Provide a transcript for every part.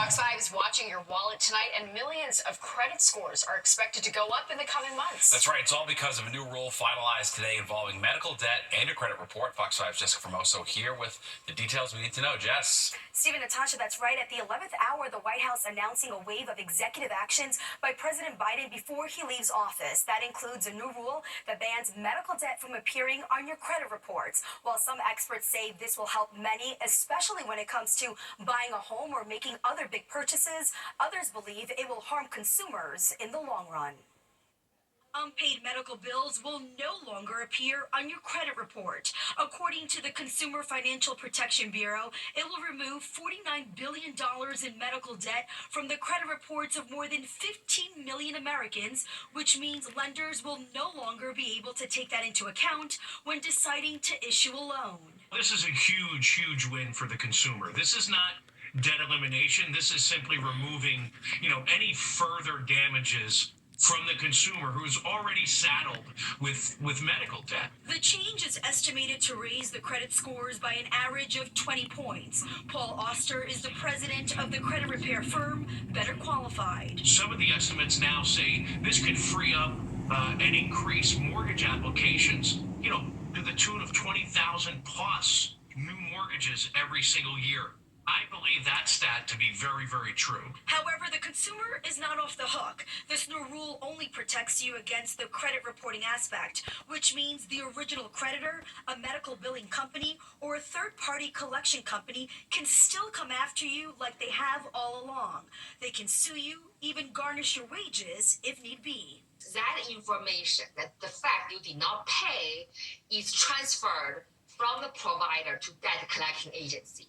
Fox 5 is watching your wallet tonight, and millions of credit scores are expected to go up in the coming months. That's right. It's all because of a new rule finalized today involving medical debt and your credit report. Fox 5's Jessica Formoso here with the details we need to know. Jess. Stephen, Natasha, that's right. At the 11th hour, the White House announcing a wave of executive actions by President Biden before he leaves office. That includes a new rule that bans medical debt from appearing on your credit reports. While some experts say this will help many, especially when it comes to buying a home or making other big purchases, others believe it will harm consumers in the long run. Unpaid medical bills will no longer appear on your credit report. According to the Consumer Financial Protection Bureau, it will remove $49 billion in medical debt from the credit reports of more than 15 million Americans, which means lenders will no longer be able to take that into account when deciding to issue a loan. This is a huge win for the consumer. This is not debt elimination. This is simply removing, any further damages from the consumer who's already saddled with medical debt. The change is estimated to raise the credit scores by an average of 20 points. Paul Oster is the president of the credit repair firm Better Qualified. Some of the estimates now say this could free up and increase mortgage applications, to the tune of 20,000 plus new mortgages every single year. I believe that stat to be very true. However, the consumer is not off the hook. This new rule only protects you against the credit reporting aspect, which means the original creditor, a medical billing company, or a third-party collection company can still come after you like they have all along. They can sue you, even garnish your wages if need be. That information, that the fact you did not pay, is transferred from the provider to debt collection agency.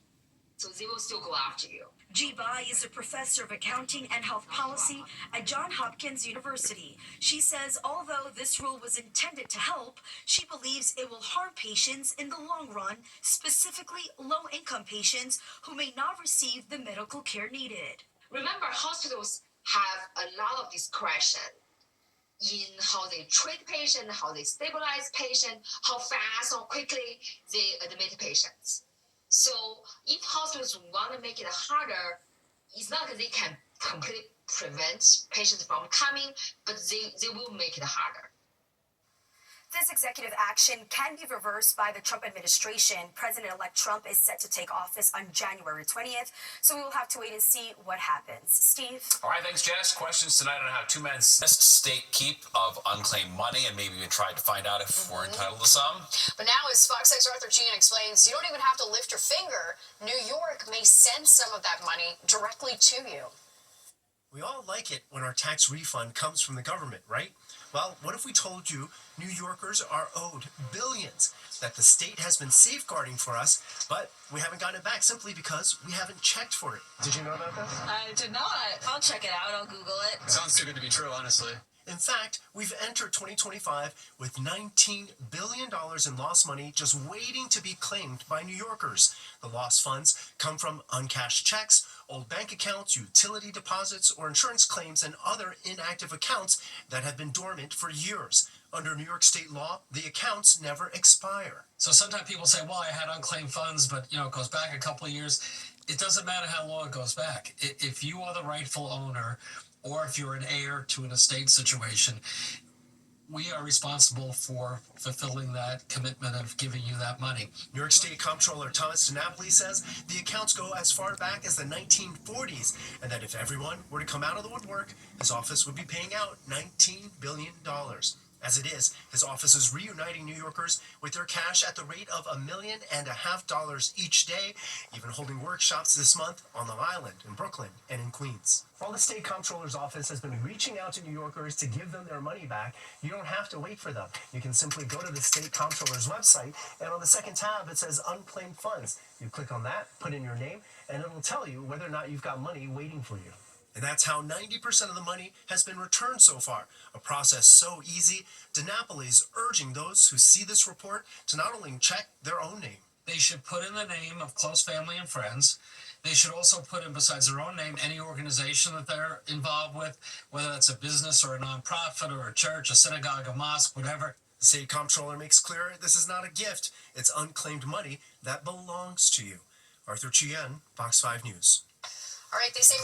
So they will still go after you. Ji Bai is a professor of accounting and health policy at Johns Hopkins University. She says although this rule was intended to help, she believes it will harm patients in the long run, specifically low-income patients who may not receive the medical care needed. Remember, hospitals have a lot of discretion in how they treat patients, how they stabilize patients, how fast or quickly they admit patients. So if hospitals want to make it harder, it's not that they can completely prevent patients from coming, but they will make it harder. This executive action can be reversed by the Trump administration. President-elect Trump is set to take office on January 20th, so we will have to wait and see what happens. Steve? All right, thanks, Jess. Questions tonight on how two men missed state keep of unclaimed money and maybe even tried to find out if we're entitled to some. But now, as Fox 6's Arthur Sheehan explains, you don't even have to lift your finger. New York may send some of that money directly to you. We all like it when our tax refund comes from the government, right? Well, what if we told you New Yorkers are owed billions that the state has been safeguarding for us, but we haven't gotten it back simply because we haven't checked for it. Did you know about this? I did not. I'll check it out. I'll Google it. It sounds too good to be true, honestly. In fact, we've entered 2025 with $19 billion in lost money just waiting to be claimed by New Yorkers. The lost funds come from uncashed checks, old bank accounts, utility deposits, or insurance claims and other inactive accounts that have been dormant for years. Under New York state law, the accounts never expire. So sometimes people say, well, I had unclaimed funds, but, it goes back a couple of years. It doesn't matter how long it goes back. If you are the rightful owner, or if you're an heir to an estate situation, we are responsible for fulfilling that commitment of giving you that money. New York State Comptroller Thomas DiNapoli says the accounts go as far back as the 1940s, and that if everyone were to come out of the woodwork, his office would be paying out $19 billion. As it is, his office is reuniting New Yorkers with their cash at the rate of $1.5 million each day, even holding workshops this month on Long Island, in Brooklyn, and in Queens. While the state comptroller's office has been reaching out to New Yorkers to give them their money back, you don't have to wait for them. You can simply go to the state comptroller's website, and on the second tab it says Unclaimed Funds. You click on that, put in your name, and it'll tell you whether or not you've got money waiting for you. And that's how 90% of the money has been returned so far. A process so easy, DiNapoli's urging those who see this report to not only check their own name. They should put in the name of close family and friends. They should also put in, besides their own name, any organization that they're involved with, whether that's a business or a nonprofit or a church, a synagogue, a mosque, whatever. The state comptroller makes clear this is not a gift. It's unclaimed money that belongs to you. Arthur Sheehan, Fox 5 News. All right, they say